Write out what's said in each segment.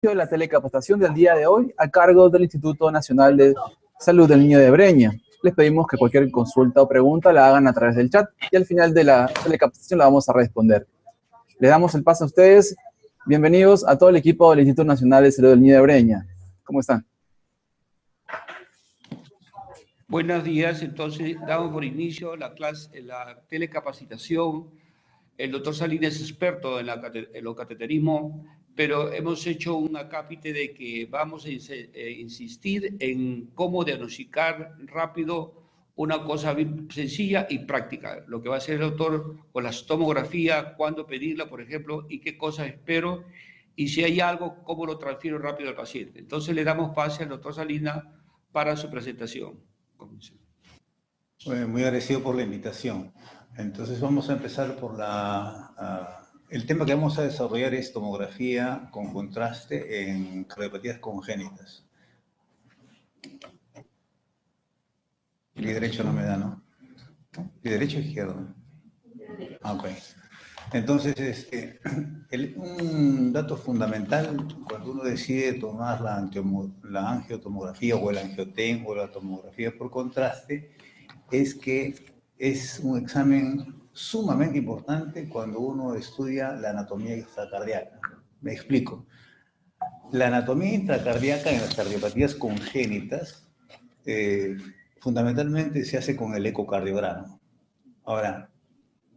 de la telecapacitación del día de hoy a cargo del Instituto Nacional de Salud del Niño de Breña. Les pedimos que cualquier consulta o pregunta la hagan a través del chat y al final de la telecapacitación la vamos a responder. Le damos el paso a ustedes. Bienvenidos a todo el equipo del Instituto Nacional de Salud del Niño de Breña. ¿Cómo están? Buenos días, entonces damos por inicio la clase, la telecapacitación. El doctor Salinas es experto en el cateterismo, pero hemos hecho un acápite de que vamos a insistir en cómo diagnosticar rápido una cosa bien sencilla y práctica. Lo que va a hacer el doctor con la tomografía, cuándo pedirla, por ejemplo, y qué cosas espero, y si hay algo, cómo lo transfiero rápido al paciente. Entonces le damos pase al doctor Salinas para su presentación. Bueno, muy agradecido por la invitación. Entonces vamos a empezar por el tema que vamos a desarrollar es tomografía con contraste en cardiopatías congénitas. Pie derecho no me da, ¿no? Pie derecho o izquierdo. Ok. Entonces, un dato fundamental cuando uno decide tomar la angiotomografía o el angioten o la tomografía por contraste es que es un examen sumamente importante cuando uno estudia la anatomía extracardíaca. Me explico. La anatomía intracardíaca en las cardiopatías congénitas fundamentalmente se hace con el ecocardiograma. Ahora,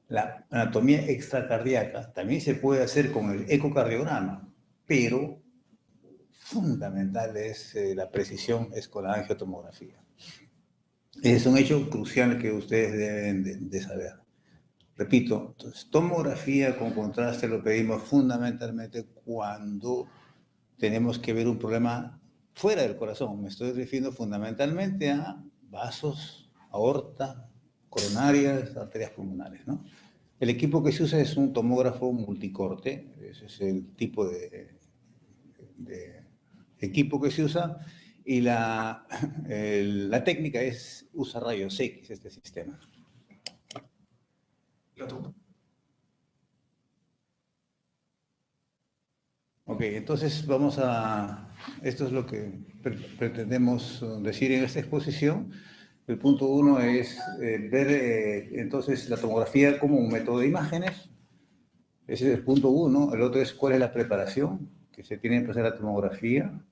la anatomía extracardíaca también se puede hacer con el ecocardiograma, pero fundamental es la precisión es con la angiotomografía. Es un hecho crucial que ustedes deben de saber. Repito, entonces, tomografía con contraste lo pedimos fundamentalmente cuando tenemos que ver un problema fuera del corazón. Me estoy refiriendo fundamentalmente a vasos, aorta, coronarias, arterias pulmonares, ¿no? El equipo que se usa es un tomógrafo multicorte, ese es el tipo de equipo que se usa, y la técnica usa rayos X, este sistema. Ok, entonces esto es lo que pretendemos decir en esta exposición. El punto 1 es ver entonces la tomografía como un método de imágenes. Ese es el punto 1. El otro es cuál es la preparación que se tiene que hacer la tomografía.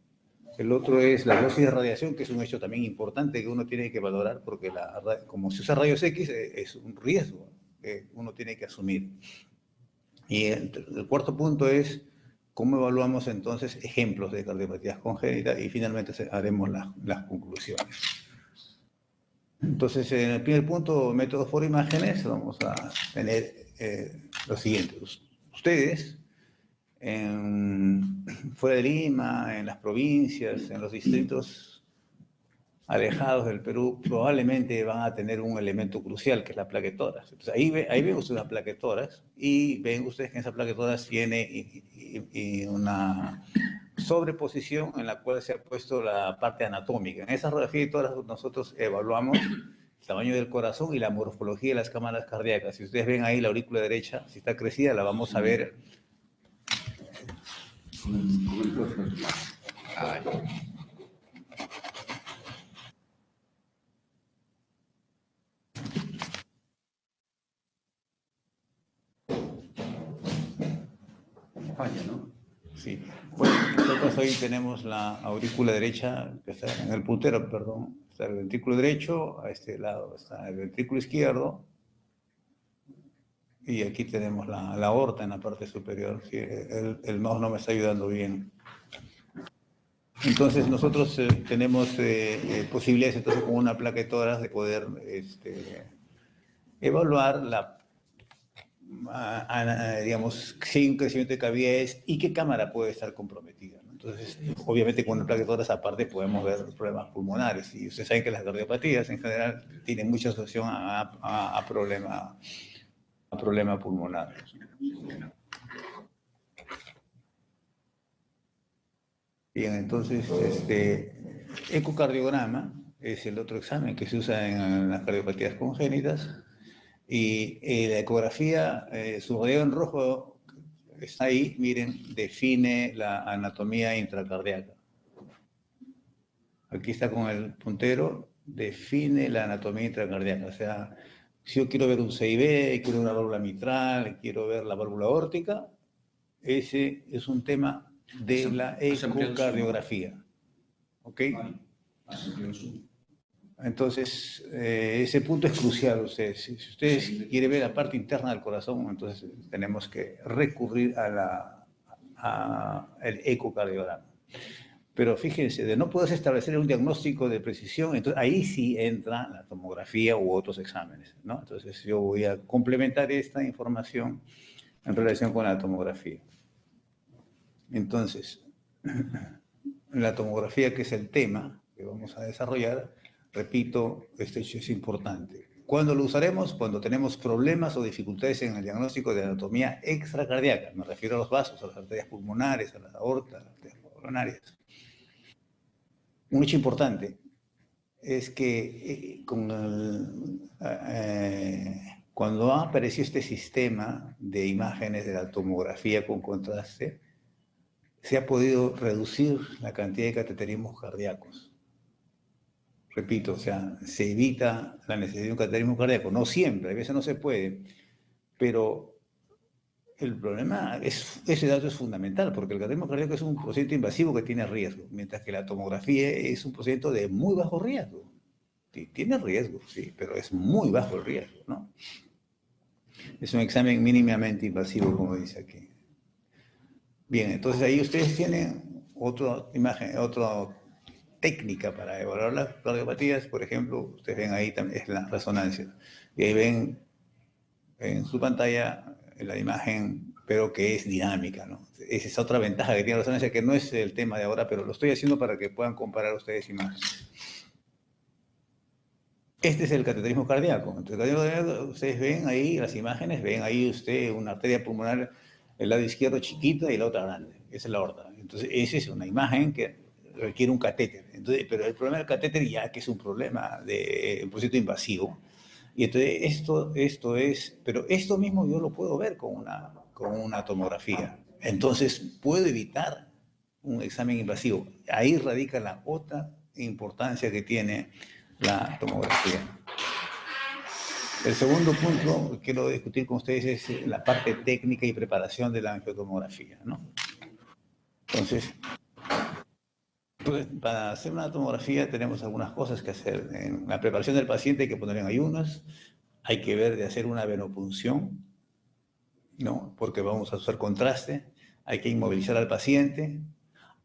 El otro es la dosis de radiación, que es un hecho también importante que uno tiene que valorar porque como se usa rayos X es un riesgo que uno tiene que asumir. Y el cuarto punto es cómo evaluamos entonces ejemplos de cardiopatías congénitas y finalmente haremos las conclusiones. Entonces, en el primer punto, métodos por imágenes, vamos a tener lo siguiente. Ustedes, fuera de Lima, en las provincias, en los distritos alejados del Perú, probablemente van a tener un elemento crucial, que es la plaquetórax. Entonces, ahí ven ustedes las plaquetórax y ven ustedes que en esa plaquetórax tiene una sobreposición en la cual se ha puesto la parte anatómica. En esa radiografía todas nosotros evaluamos el tamaño del corazón y la morfología de las cámaras cardíacas. Si ustedes ven ahí la aurícula derecha, si está crecida, la vamos a ver. Falla, ¿no? Sí. Bueno, nosotros hoy tenemos la aurícula derecha, que está en el puntero, perdón. Está el ventrículo derecho, a este lado está el ventrículo izquierdo. Y aquí tenemos la aorta en la parte superior. Sí, el mouse no me está ayudando bien. Entonces nosotros tenemos posibilidades entonces con una plaquetórax de poder evaluar digamos, si hay un crecimiento de cavidades y qué cámara puede estar comprometida, ¿no? Entonces, obviamente con una plaquetórax aparte podemos ver problemas pulmonares. Y ustedes saben que las cardiopatías en general tienen mucha asociación a problema pulmonar. Bien, entonces, ecocardiograma es el otro examen que se usa en las cardiopatías congénitas y la ecografía subrayado en rojo está ahí, miren, define la anatomía intracardíaca. Aquí está con el puntero, define la anatomía intracardíaca. O sea, si yo quiero ver un CIB, quiero una válvula mitral, quiero ver la válvula aórtica, ese es un tema de la ecocardiografía. ¿Ok? Entonces, ese punto es crucial. Si ustedes quieren ver la parte interna del corazón, entonces tenemos que recurrir al ecocardiograma. Pero fíjense, de no poderse establecer un diagnóstico de precisión, entonces ahí sí entra la tomografía u otros exámenes, ¿no? Entonces yo voy a complementar esta información en relación con la tomografía. Entonces, la tomografía, que es el tema que vamos a desarrollar, repito, este hecho es importante. ¿Cuándo lo usaremos? Cuando tenemos problemas o dificultades en el diagnóstico de anatomía extracardíaca. Me refiero a los vasos, a las arterias pulmonares, a las aortas, a las arterias coronarias. Un hecho importante es que cuando ha aparecido este sistema de imágenes de la tomografía con contraste, se ha podido reducir la cantidad de cateterismos cardíacos. Repito, o sea, se evita la necesidad de un cateterismo cardíaco. No siempre, a veces no se puede, pero el problema es, ese dato es fundamental, porque el cateterismo cardíaco es un procedimiento invasivo que tiene riesgo, mientras que la tomografía es un procedimiento de muy bajo riesgo. Tiene riesgo, sí, pero es muy bajo el riesgo, ¿no? Es un examen mínimamente invasivo, como dice aquí. Bien, entonces ahí ustedes tienen otra imagen, otra técnica para evaluar las cardiopatías. Por ejemplo, ustedes ven ahí también es la resonancia. Y ahí ven en su pantalla la imagen, pero que es dinámica, ¿no? Esa es otra ventaja que tiene la resonancia, que no es el tema de ahora, pero lo estoy haciendo para que puedan comparar ustedes imágenes. Este es el cateterismo cardíaco. Entonces, ustedes ven ahí las imágenes, ven ahí usted una arteria pulmonar, el lado izquierdo chiquita y la otra grande. Esa es la aorta. Entonces, esa es una imagen que requiere un catéter. Entonces, pero el problema del catéter ya que es un problema de un procedimiento invasivo. Y entonces esto es, pero esto mismo yo lo puedo ver con una tomografía. Entonces, puedo evitar un examen invasivo. Ahí radica la otra importancia que tiene la tomografía. El segundo punto que quiero discutir con ustedes es la parte técnica y preparación de la angiotomografía, ¿no? Entonces, pues, para hacer una tomografía tenemos algunas cosas que hacer. En la preparación del paciente hay que poner en ayunas, hay que ver de hacer una venopunción, ¿no? Porque vamos a usar contraste, hay que inmovilizar al paciente,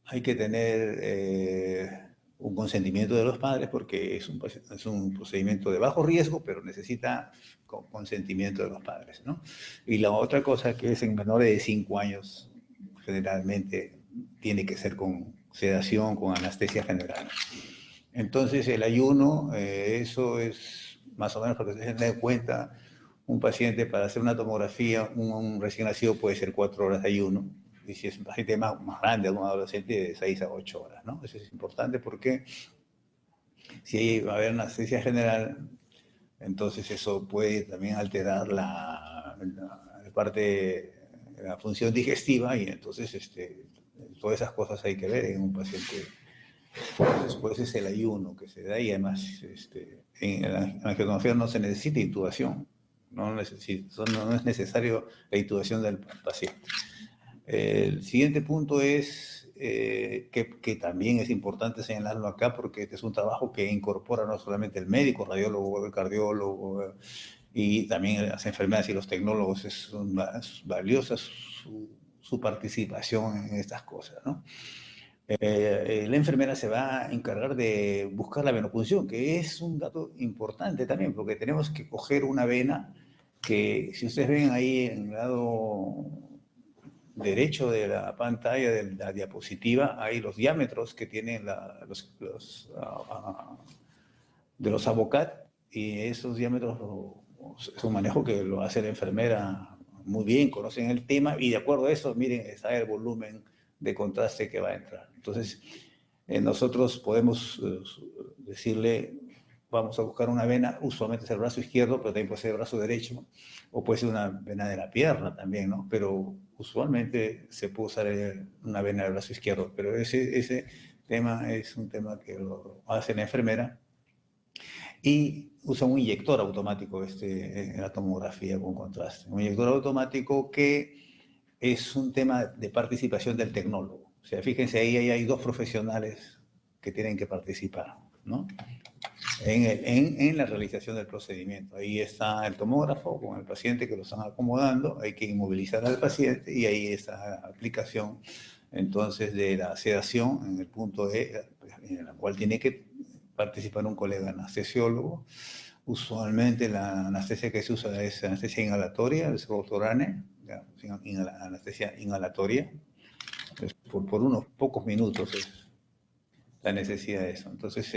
hay que tener un consentimiento de los padres porque es un procedimiento de bajo riesgo, pero necesita consentimiento de los padres, ¿no? Y la otra cosa que es en menores de 5 años, generalmente tiene que ser con sedación, con anestesia general. Entonces el ayuno, eso es más o menos para que ustedes se den cuenta, un paciente para hacer una tomografía, un recién nacido puede ser 4 horas de ayuno, y si es un paciente más grande, un adolescente, de 6 a 8 horas, ¿no? Eso es importante porque si va a haber anestesia general, entonces eso puede también alterar la función digestiva, y entonces todas esas cosas hay que ver en un paciente. Después es el ayuno que se da, y además en la angiotomografía no se necesita intubación, no es necesario la intubación del paciente. El siguiente punto es que también es importante señalarlo acá, porque este es un trabajo que incorpora no solamente el médico, radiólogo, el cardiólogo, y también las enfermeras y los tecnólogos. Es valiosa su participación en estas cosas, ¿no? La enfermera se va a encargar de buscar la venopunción, que es un dato importante también, porque tenemos que coger una vena que, si ustedes ven ahí en el lado derecho de la pantalla de la diapositiva, hay los diámetros que tienen de los Avocat, y esos diámetros es un manejo que lo hace la enfermera muy bien, conocen el tema, y de acuerdo a eso, miren, está el volumen de contraste que va a entrar. Entonces, nosotros podemos decirle, vamos a buscar una vena, usualmente es el brazo izquierdo, pero también puede ser el brazo derecho, o puede ser una vena de la pierna también, ¿no? Pero usualmente se puede usar una vena del brazo izquierdo, pero ese tema es un tema que lo hace la enfermera y usa un inyector automático en la tomografía con contraste. Un inyector automático que es un tema de participación del tecnólogo. O sea, fíjense, ahí hay dos profesionales que tienen que participar, ¿no? En la realización del procedimiento. Ahí está el tomógrafo con el paciente que lo están acomodando, hay que inmovilizar al paciente y ahí está la aplicación entonces de la sedación en el punto E, en la cual tiene que participar un colega anestesiólogo. Usualmente la anestesia que se usa es anestesia inhalatoria, el Sotorane, anestesia inhalatoria, por unos pocos minutos es la necesidad de eso. Entonces,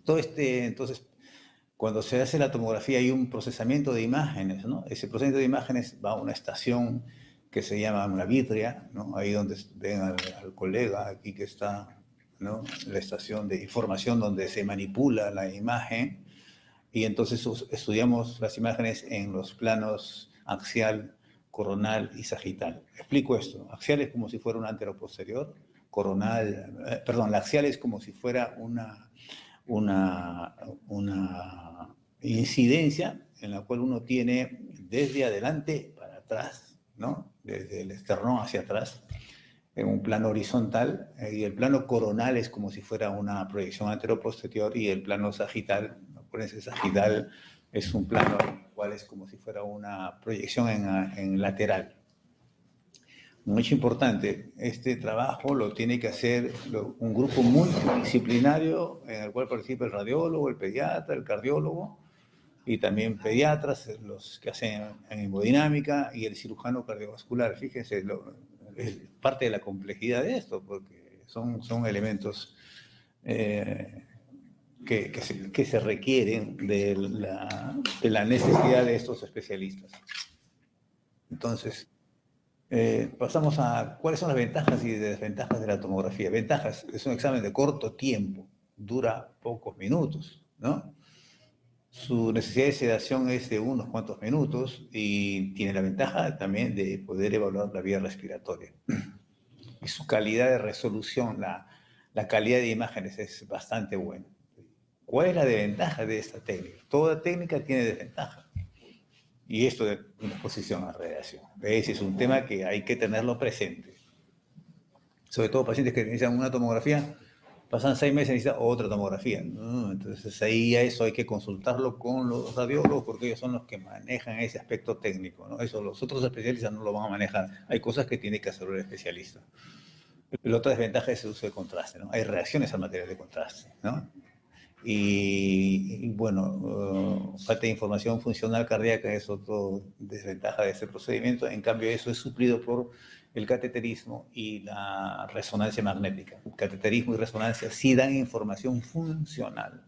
entonces, cuando se hace la tomografía hay un procesamiento de imágenes, ¿no? Ese procesamiento de imágenes va a una estación que se llama una vitrea, ¿no? Ahí donde ven al colega, aquí que está, ¿no? La estación de información donde se manipula la imagen y entonces estudiamos las imágenes en los planos axial, coronal y sagital. Explico esto. Axial es como si fuera un anteroposterior, coronal, perdón, la axial es como si fuera una incidencia en la cual uno tiene desde adelante para atrás, ¿no? Desde el esternón hacia atrás, en un plano horizontal, y el plano coronal es como si fuera una proyección anteroposterior, y el plano sagital, acuérdense, sagital es un plano en el cual es como si fuera una proyección en lateral. Mucho importante, este trabajo lo tiene que hacer un grupo multidisciplinario en el cual participa el radiólogo, el pediatra, el cardiólogo y también pediatras, los que hacen hemodinámica y el cirujano cardiovascular. Fíjense, es parte de la complejidad de esto, porque son elementos que se requieren de la necesidad de estos especialistas. Entonces, pasamos a cuáles son las ventajas y desventajas de la tomografía. Ventajas, es un examen de corto tiempo, dura pocos minutos, ¿no? Su necesidad de sedación es de unos cuantos minutos y tiene la ventaja también de poder evaluar la vía respiratoria. Y su calidad de resolución, la calidad de imágenes es bastante buena. ¿Cuál es la desventaja de esta técnica? Toda técnica tiene desventaja. Y esto de una exposición a radiación. Ese es un tema que hay que tenerlo presente. Sobre todo pacientes que necesitan una tomografía, pasan 6 meses y necesitan otra tomografía. ¿No? Entonces ahí a eso hay que consultarlo con los radiólogos porque ellos son los que manejan ese aspecto técnico, ¿no? Eso los otros especialistas no lo van a manejar. Hay cosas que tiene que hacer el especialista. La otra desventaja es el uso de contraste, ¿no? Hay reacciones al material de contraste, ¿no? Y bueno, falta de información funcional cardíaca es otra desventaja de este procedimiento. En cambio, eso es suplido por el cateterismo y la resonancia magnética. El cateterismo y resonancia sí dan información funcional,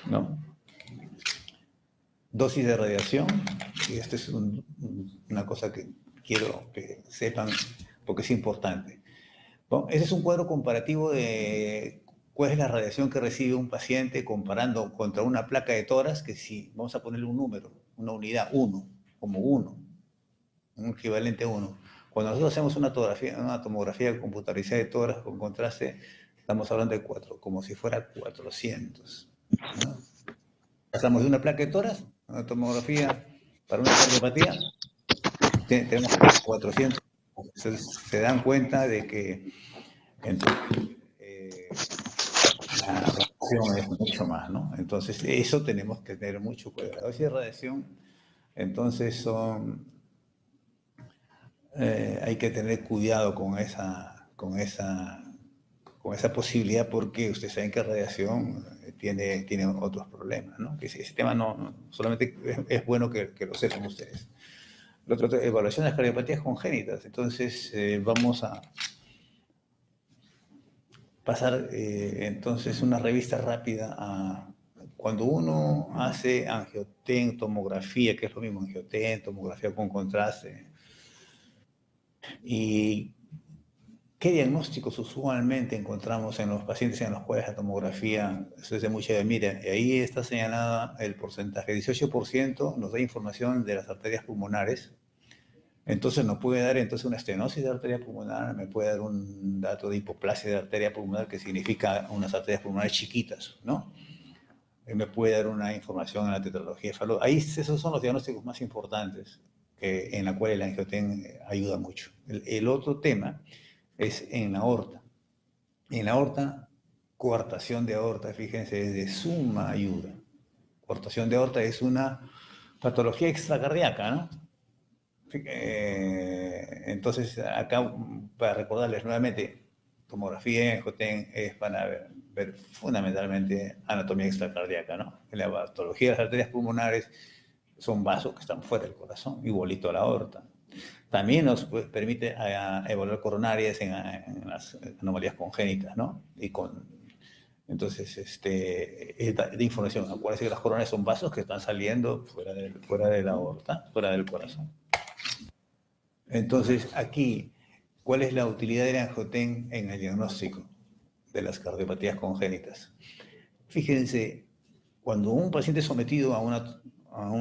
¿no? Dosis de radiación, y esto es una cosa que quiero que sepan porque es importante. Bueno, ese es un cuadro comparativo de cuál es la radiación que recibe un paciente comparando contra una placa de tórax, que si vamos a ponerle un número, una unidad, 1, como 1, un equivalente a 1. Cuando nosotros hacemos una tomografía computarizada de tórax con contraste, estamos hablando de 4, como si fuera 400, ¿no? Pasamos de una placa de tórax a una tomografía para una cardiopatía, tenemos 400. Se dan cuenta de que la radiación es mucho más, ¿no? Entonces, eso tenemos que tener mucho cuidado. La dosis de radiación, entonces, hay que tener cuidado con esa posibilidad porque ustedes saben que la radiación tiene otros problemas, ¿no? Que ese tema no solamente es bueno que lo sepan ustedes. Lo otro, evaluación de las cardiopatías congénitas. Entonces, vamos a pasar entonces una revista rápida a cuando uno hace angioten, tomografía, que es lo mismo, angioten, tomografía con contraste, y ¿Qué diagnósticos usualmente encontramos en los pacientes en los cuales la tomografía es de mucha edad? Mira, ahí está señalada el porcentaje. 18% nos da información de las arterias pulmonares. Entonces nos puede dar una estenosis de arteria pulmonar, me puede dar un dato de hipoplasia de arteria pulmonar, que significa unas arterias pulmonares chiquitas, ¿no? Me puede dar una información en la tetralogía de Fallot. Ahí esos son los diagnósticos más importantes en la cual el angioten ayuda mucho. El otro tema es en la aorta. En la aorta, coartación de aorta, fíjense, es de suma ayuda. Coartación de aorta es una patología extracardíaca, ¿no? Entonces, acá, para recordarles nuevamente, tomografía en angioten es para ver fundamentalmente anatomía extracardíaca, ¿no? En la patología de las arterias pulmonares son vasos que están fuera del corazón, igualito a la aorta. También nos permite evaluar coronarias en las anomalías congénitas, ¿no? Entonces, de información. Acuérdense que las coronarias son vasos que están saliendo fuera de la aorta, fuera del corazón. Entonces, aquí, ¿cuál es la utilidad del angioten en el diagnóstico de las cardiopatías congénitas? Fíjense, cuando un paciente es sometido a un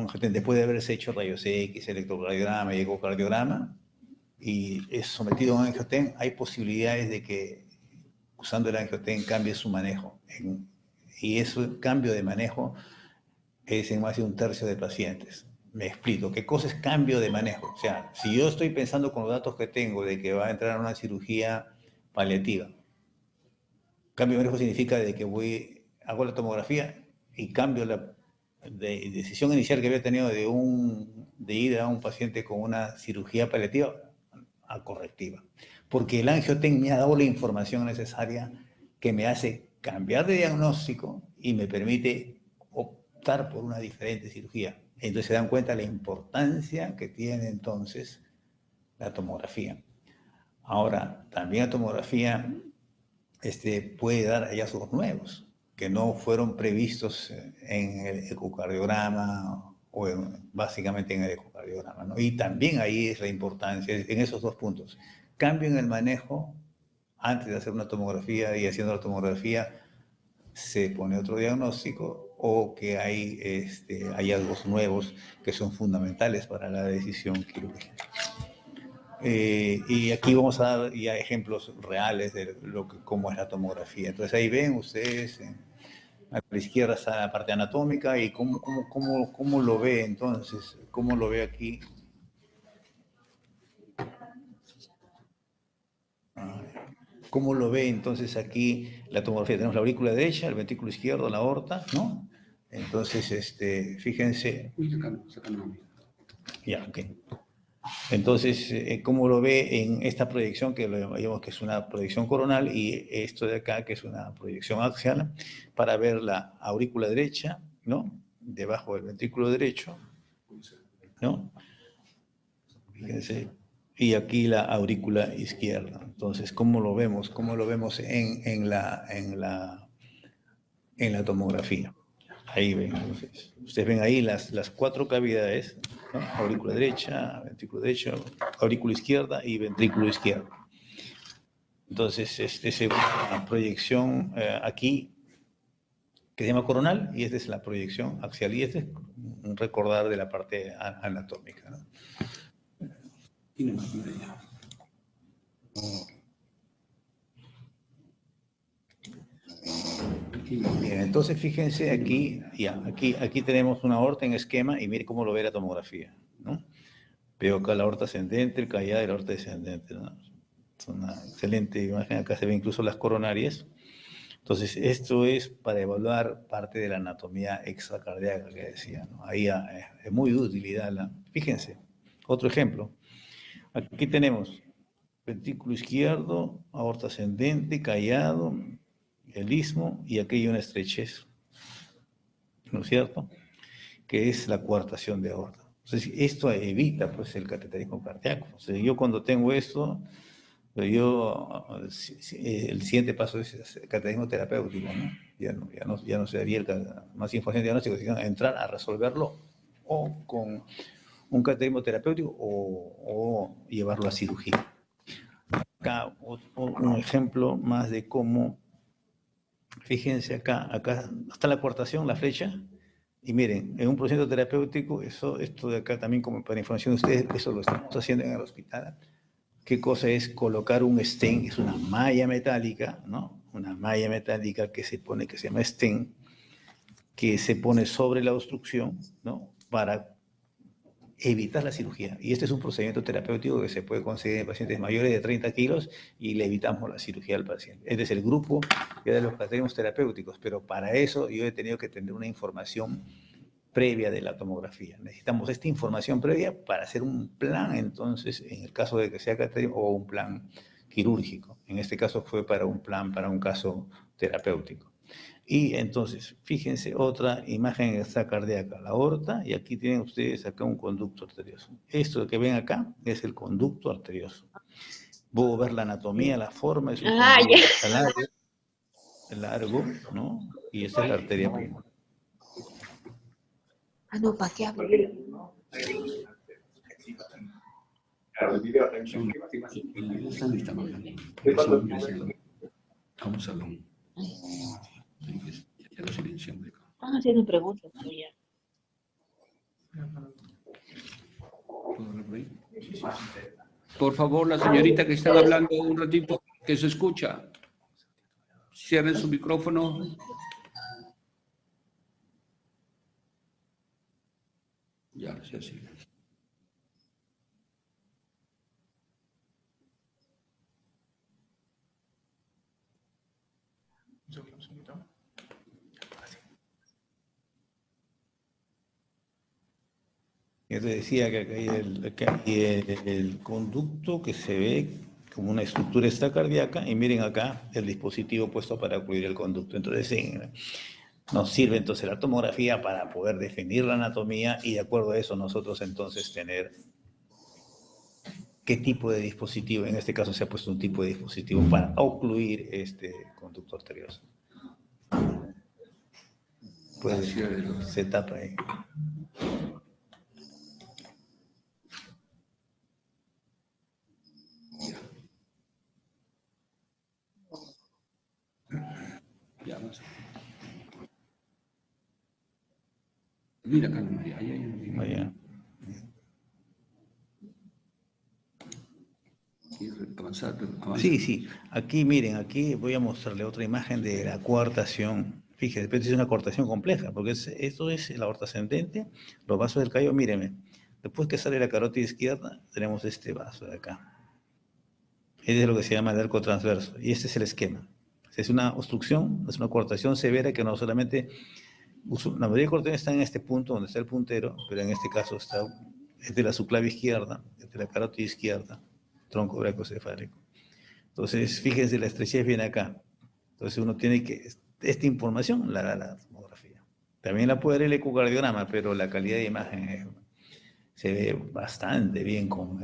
angioten, después de haberse hecho rayos X, electrocardiograma y ecocardiograma, y es sometido a un angioten, hay posibilidades de que usando el angioten cambie su manejo. Y ese cambio de manejo es en más de un tercio de pacientes. Me explico. ¿Qué cosa es cambio de manejo? O sea, si yo estoy pensando con los datos que tengo de que va a entrar a una cirugía paliativa, cambio de manejo significa de que hago la tomografía y cambio la decisión inicial que había tenido de ir a un paciente con una cirugía paliativa a correctiva. Porque el angioten me ha dado la información necesaria que me hace cambiar de diagnóstico y me permite optar por una diferente cirugía. Entonces se dan cuenta de la importancia que tiene entonces la tomografía. Ahora, también la tomografía puede dar hallazgos nuevos que no fueron previstos en el ecocardiograma o básicamente en el ecocardiograma, ¿no? Y también ahí es la importancia, en esos dos puntos. Cambio en el manejo, antes de hacer una tomografía y haciendo la tomografía se pone otro diagnóstico, o que hay hallazgos nuevos que son fundamentales para la decisión quirúrgica. Y aquí vamos a dar ya ejemplos reales de cómo es la tomografía. Entonces ahí ven ustedes, a la izquierda está la parte anatómica y cómo lo ve entonces, cómo lo ve aquí. ¿Cómo lo ve entonces aquí la tomografía? Tenemos la aurícula derecha, el ventrículo izquierdo, la aorta, ¿no? Entonces, fíjense. Ya, ok. Entonces, ¿cómo lo ve en esta proyección que lo llamamos que es una proyección coronal y esto de acá que es una proyección axial para ver la aurícula derecha, ¿no? Debajo del ventrículo derecho, ¿no? Fíjense. Y aquí la aurícula izquierda. Entonces, ¿cómo lo vemos? ¿Cómo lo vemos en la tomografía? Ahí ven. Entonces, ustedes ven ahí las cuatro cavidades, ¿no? Aurícula derecha, ventrículo derecho, aurícula izquierda y ventrículo izquierdo. Entonces, es una proyección aquí que se llama coronal y esta es la proyección axial y este es un recordar de la parte anatómica, ¿no? Bien, entonces fíjense aquí, aquí tenemos una aorta en esquema y mire cómo lo ve la tomografía, ¿no? Veo acá la aorta ascendente, el callado y la aorta descendente, ¿no? Es una excelente imagen, acá se ven incluso las coronarias. Entonces, esto es para evaluar parte de la anatomía extracardíaca que decía, ¿no? Ahí es muy de utilidad. Fíjense, otro ejemplo. Aquí tenemos ventrículo izquierdo, aorta ascendente, callado, el istmo, y aquí hay una estrechez, ¿no es cierto? Que es la coartación de aorta. Entonces, esto evita pues el cateterismo cardíaco. O sea, yo cuando tengo esto, el siguiente paso es el cateterismo terapéutico, ¿no? Ya no se daría más información diagnóstica, sino entrar a resolverlo o con un cateterismo terapéutico o llevarlo a cirugía. acá un ejemplo más de cómo, fíjense acá está la coartación, la flecha, y miren, en un procedimiento terapéutico, esto de acá también como para información de ustedes, eso lo estamos haciendo en el hospital. ¿Qué cosa es colocar un stent? Es una malla metálica, ¿no? Una malla metálica que se llama stent, que se pone sobre la obstrucción, ¿no? Para evitar la cirugía. Y este es un procedimiento terapéutico que se puede conseguir en pacientes mayores de 30 kilos y le evitamos la cirugía al paciente. Este es el grupo de los procedimientos terapéuticos, pero para eso yo he tenido que tener una información previa de la tomografía. Necesitamos esta información previa para hacer un plan, entonces, en el caso de que sea catéterico, o un plan quirúrgico. En este caso fue para un plan, para un caso terapéutico. Y entonces, fíjense, otra imagen extracardíaca, la aorta, y aquí tienen ustedes acá un conducto arterioso. Esto que ven acá es el conducto arterioso. Puedo ver la anatomía, la forma, es un conducto largo, ¿no? Y esta es la arteria pulmonar. Ah, no, ¿para qué abrir? Vamos a hablar. Ya lo silencié. Están haciendo preguntas todavía. Por favor, la señorita que están hablando un ratito, que se escucha. Cierren su micrófono. Ya, sí, así. Yo te decía que acá hay el conducto que se ve como una estructura extracardíaca, y miren acá el dispositivo puesto para ocluir el conducto. Entonces, nos sirve entonces la tomografía para poder definir la anatomía y de acuerdo a eso nosotros entonces tener qué tipo de dispositivo, en este caso se ha puesto un tipo de dispositivo para ocluir este conducto arterioso. Pues se tapa ahí. Ya, más. Mira, Carlos María, ahí hay un... Vaya. Avanzar. Sí. Aquí, miren, aquí voy a mostrarle otra imagen de la coartación. Fíjense, pero es una coartación compleja, porque esto es la aorta ascendente, los vasos del callo, mírenme. Después que sale la carótida izquierda, tenemos este vaso de acá. Este es lo que se llama el arco transverso, y este es el esquema. Es una obstrucción, es una coartación severa que no solamente... La mayoría de coartaciones están en este punto, donde está el puntero, pero en este caso es de la subclavia izquierda, es de la carótida izquierda, tronco brachicefálico. Entonces, fíjense, la estrechez viene acá. Entonces, uno tiene que, esta información la da la tomografía. También la puede dar el ecocardiograma, pero la calidad de imagen se ve bastante bien con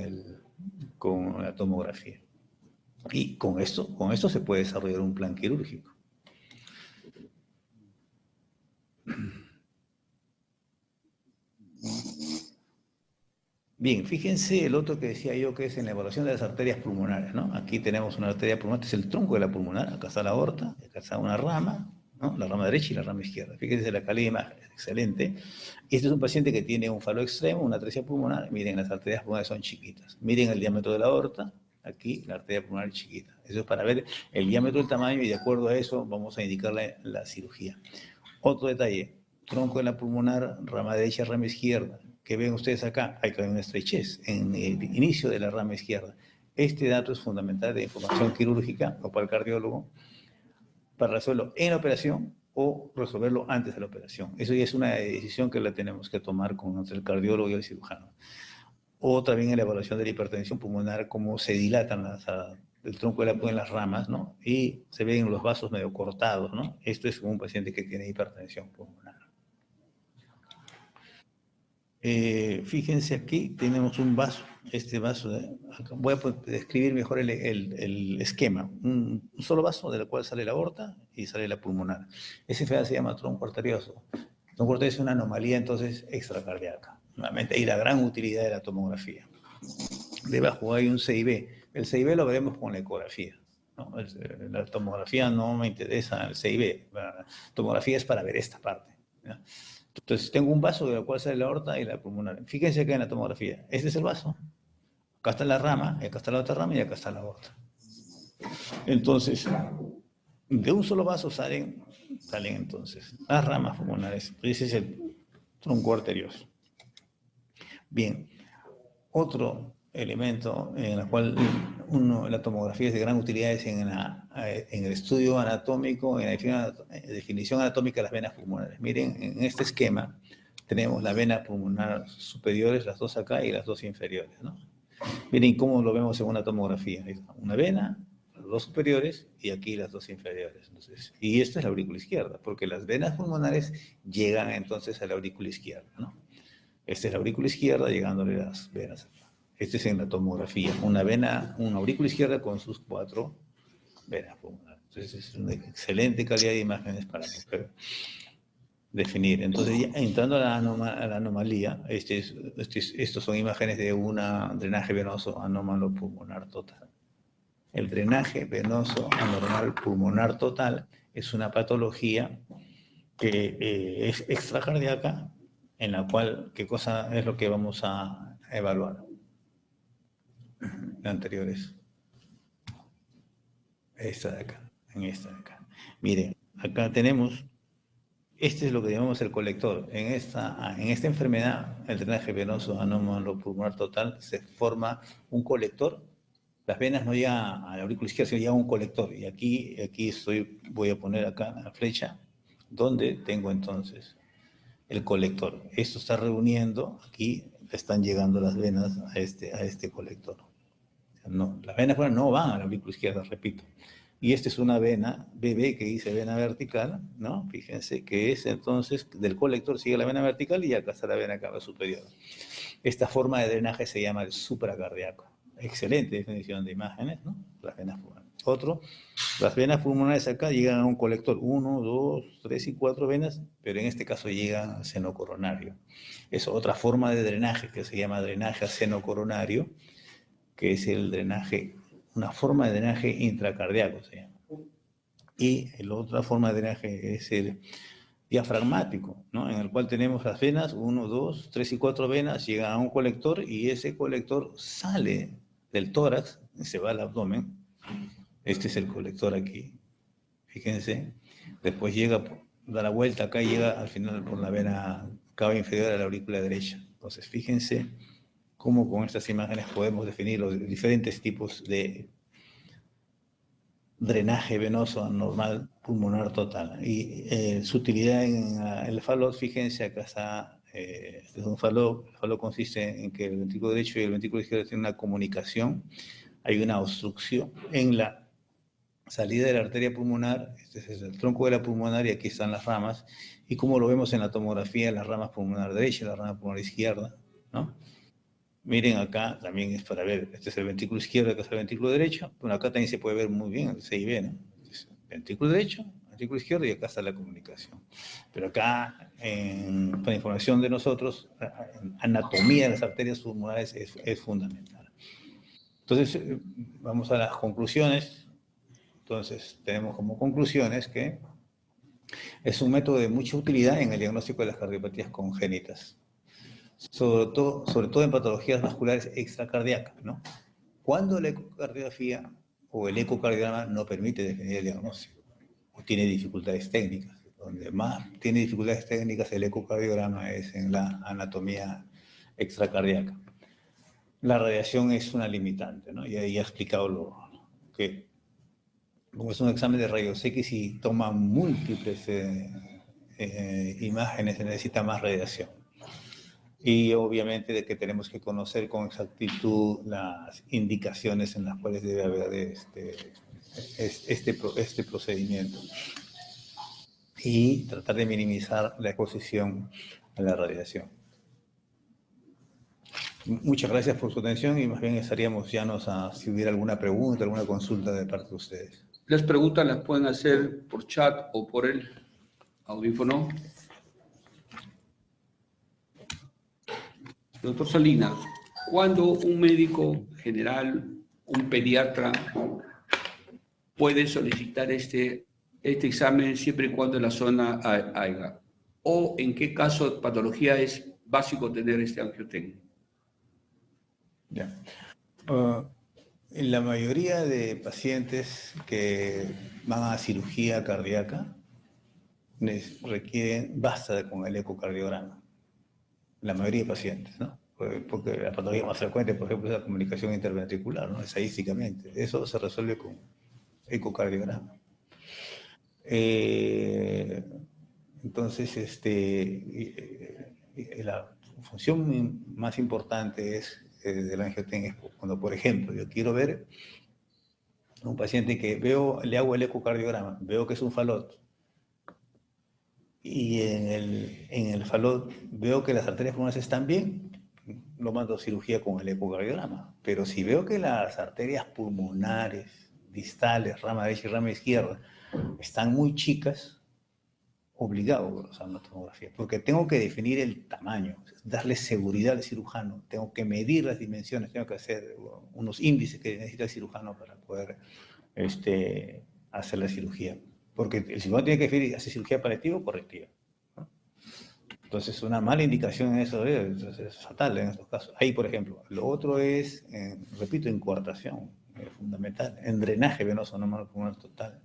la tomografía. Y con esto se puede desarrollar un plan quirúrgico. Bien, fíjense el otro que decía yo, que es en la evaluación de las arterias pulmonares, ¿no? Aquí tenemos una arteria pulmonar, este es el tronco de la pulmonar, acá está la aorta, acá está una rama, ¿no? La rama derecha y la rama izquierda. Fíjense la calidad de imagen, es excelente. Y este es un paciente que tiene un falo extremo, una atresia pulmonar. Miren, las arterias pulmonares son chiquitas. Miren el diámetro de la aorta, aquí la arteria pulmonar es chiquita. Eso es para ver el diámetro del tamaño y de acuerdo a eso vamos a indicar la cirugía. Otro detalle, tronco de la pulmonar, rama derecha, rama izquierda. Que ven ustedes acá, hay una estrechez en el inicio de la rama izquierda. Este dato es fundamental de información quirúrgica o para el cardiólogo para resolverlo en la operación o resolverlo antes de la operación. Eso ya es una decisión que la tenemos que tomar con el cardiólogo y el cirujano. O también en la evaluación de la hipertensión pulmonar, cómo se dilatan el tronco de la pulmón en las ramas, ¿no? Y se ven los vasos medio cortados, ¿no? Esto es un paciente que tiene hipertensión pulmonar. Fíjense aquí, tenemos un vaso, este vaso, voy a describir mejor el esquema, un solo vaso del cual sale la aorta y sale la pulmonar. Ese se llama tronco arterioso. Tronco arterioso es una anomalía entonces extracardíaca. Nuevamente hay la gran utilidad de la tomografía. Debajo hay un CIB. El CIB lo veremos con la ecografía, ¿no? La tomografía no me interesa, el CIB. La tomografía es para ver esta parte, ¿no? Entonces, tengo un vaso de la cual sale la aorta y la pulmonar. Fíjense que en la tomografía, este es el vaso, acá está la rama, y acá está la otra rama y acá está la aorta. Entonces, de un solo vaso salen entonces las ramas pulmonares. Ese es el tronco arterioso. Bien, otro elemento en el cual la tomografía es de gran utilidad es en el estudio anatómico, en la definición anatómica de las venas pulmonares. Miren, en este esquema tenemos la vena pulmonar superiores, las dos acá, y las dos inferiores, ¿no? Miren cómo lo vemos en una tomografía. Una vena, las dos superiores, y aquí las dos inferiores. Entonces, y esta es la aurícula izquierda, porque las venas pulmonares llegan entonces a la aurícula izquierda, ¿no? Esta es la aurícula izquierda llegándole las venas acá. Este es en la tomografía, una aurícula izquierda con sus 4 venas pulmonares. Entonces es una excelente calidad de imágenes para poder definir. Entonces, ya entrando a la anomalía, estos son imágenes de un drenaje venoso anómalo pulmonar total. El drenaje venoso anormal pulmonar total es una patología que es extracardíaca, en la cual, ¿qué cosa es lo que vamos a evaluar? Anteriores. Esta de acá, en esta de acá. Miren, acá tenemos, este es lo que llamamos el colector. En esta enfermedad, el drenaje venoso anómalo pulmonar total, se forma un colector. Las venas no llegan a la aurícula izquierda, sino llegan a un colector. Y aquí voy a poner acá la flecha, donde tengo entonces el colector. Esto está reuniendo, aquí están llegando las venas a este colector. No, las venas no van a la aurícula izquierda, repito. Y esta es una vena BB que dice vena vertical, ¿no? Fíjense que es entonces, del colector sigue la vena vertical y acá está la vena cava superior. Esta forma de drenaje se llama el supracardíaco. Excelente definición de imágenes, ¿no? Las venas pulmonares. Las venas pulmonares acá llegan a un colector, 1, 2, 3 y 4 venas, pero en este caso llegan al seno coronario. Es otra forma de drenaje que se llama drenaje a seno coronario, que es el drenaje, una forma de drenaje intracardíaco se llama. Y la otra forma de drenaje es el diafragmático, ¿no? En el cual tenemos las venas, 1, 2, 3 y 4 venas, llegan a un colector y ese colector sale del tórax y se va al abdomen. Este es el colector aquí, fíjense. Después da la vuelta acá y llega al final por la vena cava inferior a la aurícula derecha. Entonces, fíjense cómo con estas imágenes podemos definir los diferentes tipos de drenaje venoso anormal pulmonar total. Y su utilidad en el FALO, fíjense, acá está, este es un FALO. El FALO consiste en que el ventrículo derecho y el ventrículo izquierdo tienen una comunicación. Hay una obstrucción en la salida de la arteria pulmonar. Este es el tronco de la pulmonar y aquí están las ramas. Y como lo vemos en la tomografía, las ramas pulmonar derecha y la rama pulmonar izquierda, ¿no? Miren acá, también es para ver, este es el ventrículo izquierdo, acá está el ventrículo derecho. Bueno, acá también se puede ver muy bien el CIB, ¿no? Ventrículo derecho, ventrículo izquierdo y acá está la comunicación. Pero acá, para información de nosotros, anatomía de las arterias pulmonares es fundamental. Entonces, vamos a las conclusiones. Entonces, tenemos como conclusiones que es un método de mucha utilidad en el diagnóstico de las cardiopatías congénitas, sobre todo en patologías vasculares extracardíacas, ¿no? Cuando la ecocardiografía o el ecocardiograma no permite definir el diagnóstico o tiene dificultades técnicas. Donde más tiene dificultades técnicas el ecocardiograma es en la anatomía extracardíaca. La radiación es una limitante, ¿no? Ya he explicado que como es un examen de rayos X y toma múltiples imágenes, se necesita más radiación. Y obviamente de que tenemos que conocer con exactitud las indicaciones en las cuales debe haber este procedimiento y tratar de minimizar la exposición a la radiación. Muchas gracias por su atención y más bien estaríamos llanos a si hubiera alguna pregunta, alguna consulta de parte de ustedes. Las preguntas las pueden hacer por chat o por el audífono. Doctor Salinas, ¿cuándo un médico general un pediatra puede solicitar este examen siempre y cuando en la zona haya? ¿O en qué caso de patología es básico tener este angioten? Ya. En la mayoría de pacientes que van a cirugía cardíaca basta con el ecocardiograma. La mayoría de pacientes, ¿no? Porque la patología más frecuente, por ejemplo, es la comunicación interventricular, ¿no? Estadísticamente. Eso se resuelve con ecocardiograma. Entonces, la función más importante del angioten es cuando, por ejemplo, yo quiero ver a un paciente que le hago el ecocardiograma, veo que es un falot, y en el falot veo que las arterias pulmonares están bien, lo mando a cirugía con el ecocardiograma. Pero si veo que las arterias pulmonares distales, rama derecha y rama izquierda, están muy chicas, obligado a usar una tomografía, porque tengo que definir el tamaño, darle seguridad al cirujano, tengo que medir las dimensiones, tengo que hacer unos índices que necesita el cirujano para poder hacer la cirugía. Porque el cirujano tiene que definir, ¿hace cirugía paliativa o correctiva? ¿No? Entonces, una mala indicación en eso es fatal en estos casos. Ahí, por ejemplo. Lo otro es, repito, en coartación, fundamental, en drenaje venoso no total.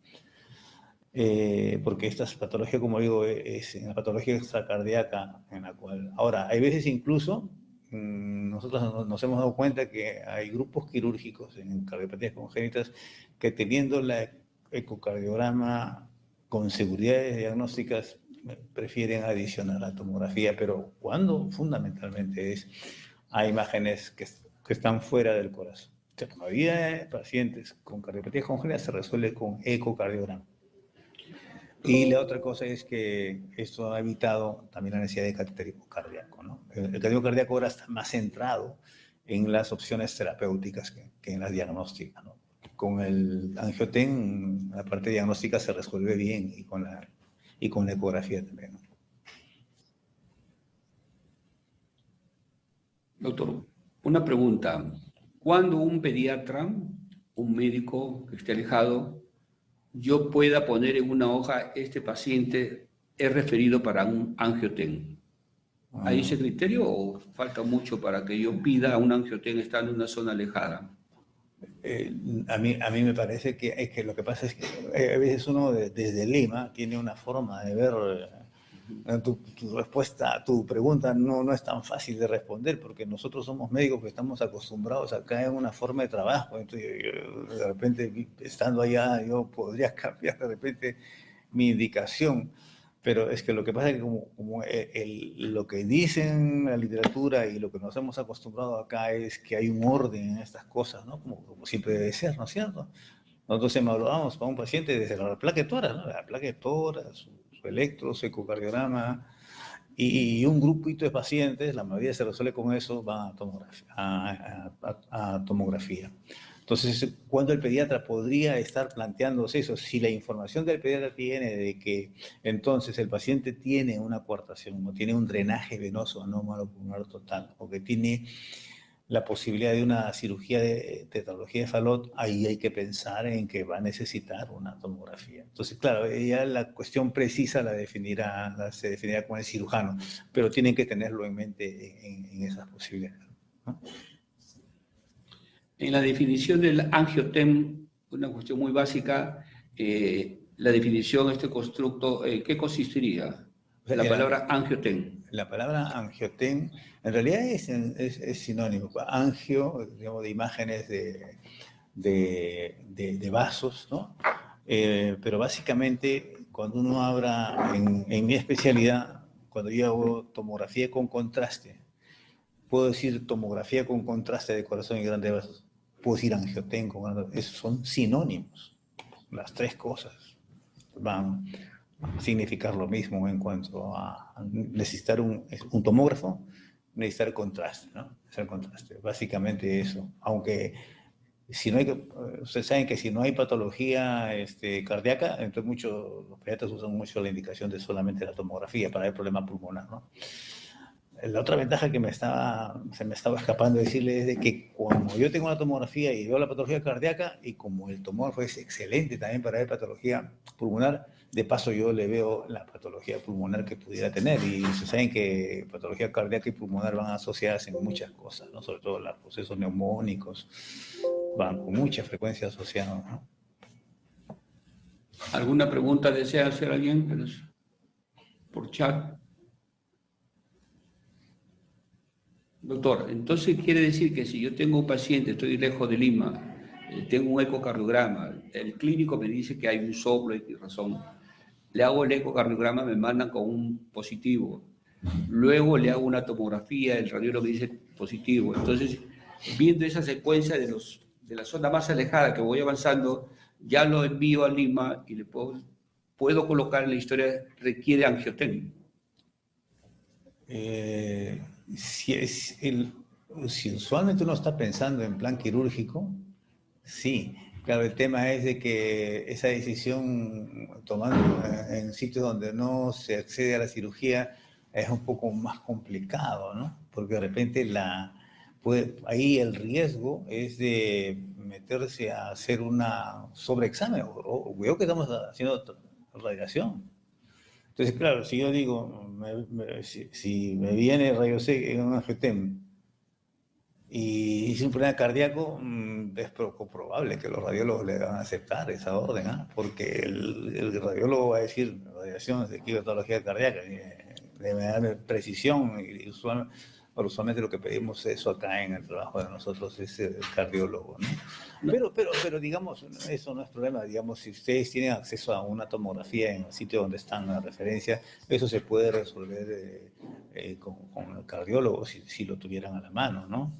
Porque esta patología, como digo, es una patología extracardíaca en la cual... Ahora, hay veces incluso, nosotros nos hemos dado cuenta que hay grupos quirúrgicos en cardiopatías congénitas que teniendo la ecocardiograma con seguridades diagnósticas prefieren adicionar la tomografía, pero cuando fundamentalmente hay imágenes que están fuera del corazón. La mayoría de pacientes con cardiopatías congénitas se resuelve con ecocardiograma. Y la otra cosa es que esto ha evitado también la necesidad de cateterismo cardíaco, ¿no? El cateterismo cardíaco ahora está más centrado en las opciones terapéuticas que en las diagnósticas, ¿no? Con el angioten, la parte diagnóstica se resuelve bien y con la ecografía también, ¿no? Doctor, una pregunta. ¿Cuándo un pediatra, un médico que esté alejado, yo pueda poner en una hoja, este paciente es referido para un angioten? ¿Hay ese criterio o falta mucho para que yo pida un angioten estando en una zona alejada? A mí me parece que lo que pasa es que a veces uno desde Lima tiene una forma de ver tu respuesta, tu pregunta no es tan fácil de responder porque nosotros somos médicos que estamos acostumbrados acá en una forma de trabajo. Entonces, yo, de repente, estando allá, yo podría cambiar de repente mi indicación. Pero es que lo que pasa es que lo que dicen la literatura y lo que nos hemos acostumbrado acá es que hay un orden en estas cosas, ¿no? Como siempre debe ser, ¿no es cierto? Nosotros evaluamos para un paciente desde la placa de tórax, ¿no? La placa de tórax, su electro, su ecocardiograma, y un grupito de pacientes, la mayoría se resuelve con eso, van a tomografía. Entonces, ¿cuándo el pediatra podría estar planteándose eso? Si la información del pediatra tiene de que entonces el paciente tiene una coartación o tiene un drenaje venoso anómalo pulmonar total o que tiene la posibilidad de una cirugía de tetralogía de Fallot, ahí hay que pensar en que va a necesitar una tomografía. Entonces, claro, ya la cuestión precisa se definirá con el cirujano, pero tienen que tenerlo en mente en esas posibilidades, ¿no? En la definición del angioten, una cuestión muy básica, la definición de este constructo, ¿qué consistiría? La palabra angioten. La palabra angioten en realidad es sinónimo. Angio, digamos, de imágenes de vasos, ¿no? Pero básicamente, cuando uno habla en mi especialidad, cuando yo hago tomografía con contraste, puedo decir tomografía con contraste de corazón y grandes vasos, puedo decir angioten esos son sinónimos. Las tres cosas van a significar lo mismo en cuanto a necesitar un tomógrafo, necesitar contraste, ¿no? Hacer contraste. Básicamente eso. Aunque si no hay, ustedes saben que si no hay patología cardíaca, entonces los pediatras usan mucho la indicación de solamente la tomografía para el problema pulmonar, ¿no? la otra ventaja que se me estaba escapando decirle es de que como yo tengo una tomografía y veo la patología cardíaca, y como el tomógrafo es excelente también para ver patología pulmonar, de paso yo le veo la patología pulmonar que pudiera tener. Y se saben que patología cardíaca y pulmonar van asociadas en muchas cosas, ¿no? Sobre todo los procesos neumónicos, van con mucha frecuencia asociados, ¿no? ¿Alguna pregunta desea hacer alguien por chat? Doctor, entonces quiere decir que si yo tengo un paciente, estoy lejos de Lima, tengo un ecocardiograma, el clínico me dice que hay un soplo y razón, le hago el ecocardiograma, me mandan con un positivo, luego le hago una tomografía, el radiólogo me dice positivo, entonces viendo esa secuencia de la zona más alejada que voy avanzando, ya lo envío a Lima y le puedo colocar en la historia, requiere angiotensia. Si usualmente uno está pensando en plan quirúrgico, sí. Claro, el tema es de que esa decisión tomando en sitios donde no se accede a la cirugía es un poco más complicado, ¿no? Porque de repente ahí el riesgo es de meterse a hacer una sobreexamen. Veo que estamos haciendo radiación. Entonces, claro, si yo digo, si me viene rayos X en un angiotem y hice un problema cardíaco, es poco probable que los radiólogos le van a aceptar esa orden, ¿eh? Porque el radiólogo va a decir radiación de patología cardíaca, debe dar precisión, y usualmente lo que pedimos eso acá en el trabajo de nosotros es el cardiólogo, ¿no? Pero digamos, eso no es problema. Digamos, si ustedes tienen acceso a una tomografía en el sitio donde están la referencia, eso se puede resolver con el cardiólogo si lo tuvieran a la mano, ¿no?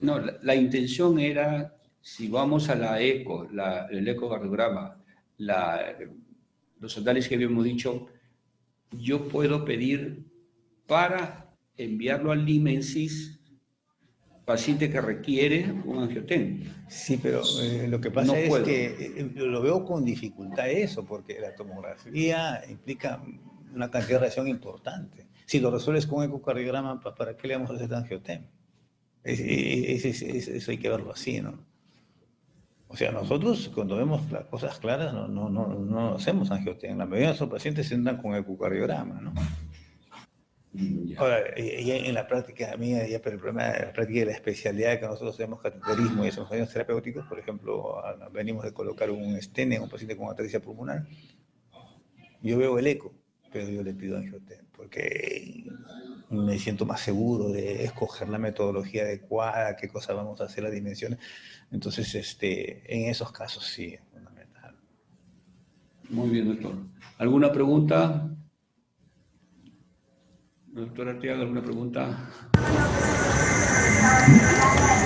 No, la intención era, si vamos a la eco, el ecocardiograma, los análisis que habíamos dicho, yo puedo pedir para enviarlo al Limensis, paciente que requiere un angiotensia. Sí, pero lo que pasa es que lo veo con dificultad eso, porque la tomografía implica una cantidad de radiación importante. Si lo resuelves con ecocardiograma, ¿para qué le vamos a hacer angiotensia? Eso hay que verlo así, ¿no? O sea, nosotros cuando vemos las cosas claras no hacemos angiotensia. La mayoría de nuestros pacientes se andan con ecocardiograma, ¿no? Ahora, ya en la práctica mía, pero el problema de la práctica de la especialidad que nosotros hacemos cateterismo y hacemos años terapéuticos, por ejemplo, venimos de colocar un stent en un paciente con atresia pulmonar, yo veo el eco, pero yo le pido angiotensia, porque me siento más seguro de escoger la metodología adecuada, qué cosas vamos a hacer, las dimensiones. Entonces, en esos casos sí es fundamental. Muy bien, doctor. ¿Alguna pregunta? Doctor Arteaga, ¿alguna pregunta?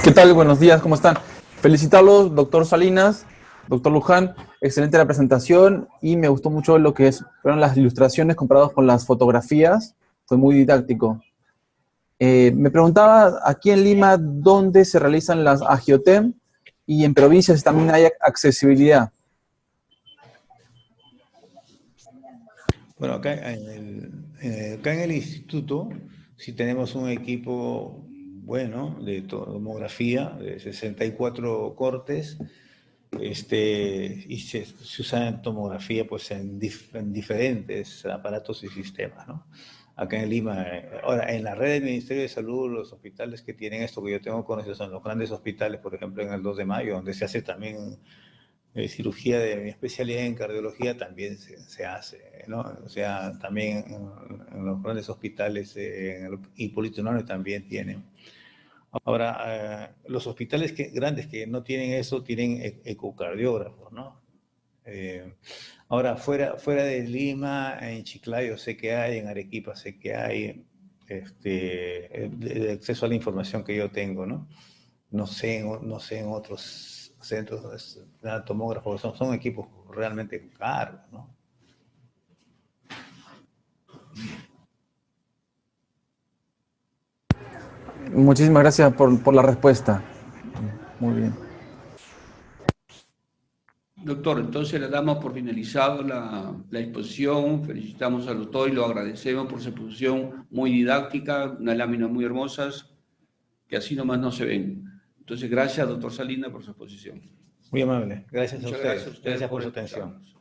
¿Qué tal? Buenos días, ¿cómo están? Felicitarlos, doctor Salinas, doctor Luján, excelente la presentación y me gustó mucho lo que fueron las ilustraciones comparadas con las fotografías, fue muy didáctico. Me preguntaba aquí en Lima dónde se realizan las angiotem y en provincias también hay accesibilidad. Bueno, acá en el instituto sí tenemos un equipo bueno de tomografía de 64 cortes, y se usa tomografía pues en diferentes aparatos y sistemas, ¿no? Acá en Lima, ahora en la red del Ministerio de Salud, los hospitales que tienen esto que yo tengo conocido son los grandes hospitales, por ejemplo en el 2 de Mayo, donde se hace también cirugía de mi especialidad en cardiología, también se hace, ¿no? O sea, también en los grandes hospitales, en el Hipólito Unanue también tienen. Ahora, los hospitales grandes que no tienen eso, tienen ecocardiógrafos, ¿no? Ahora, fuera de Lima, en Chiclayo sé que hay, en Arequipa sé que hay, de acceso a la información que yo tengo, ¿no? No sé en otros centros de tomógrafos, son equipos realmente caros, ¿no? Muchísimas gracias por la respuesta. Muy bien. Doctor, entonces le damos por finalizado la exposición, felicitamos al doctor y lo agradecemos por su exposición muy didáctica, unas láminas muy hermosas, que así nomás no se ven. Entonces, gracias, doctor Salinas, por su exposición. Muy amable. Gracias a Muchas ustedes. gracias a ustedes Gracias por por su atención. escucharnos.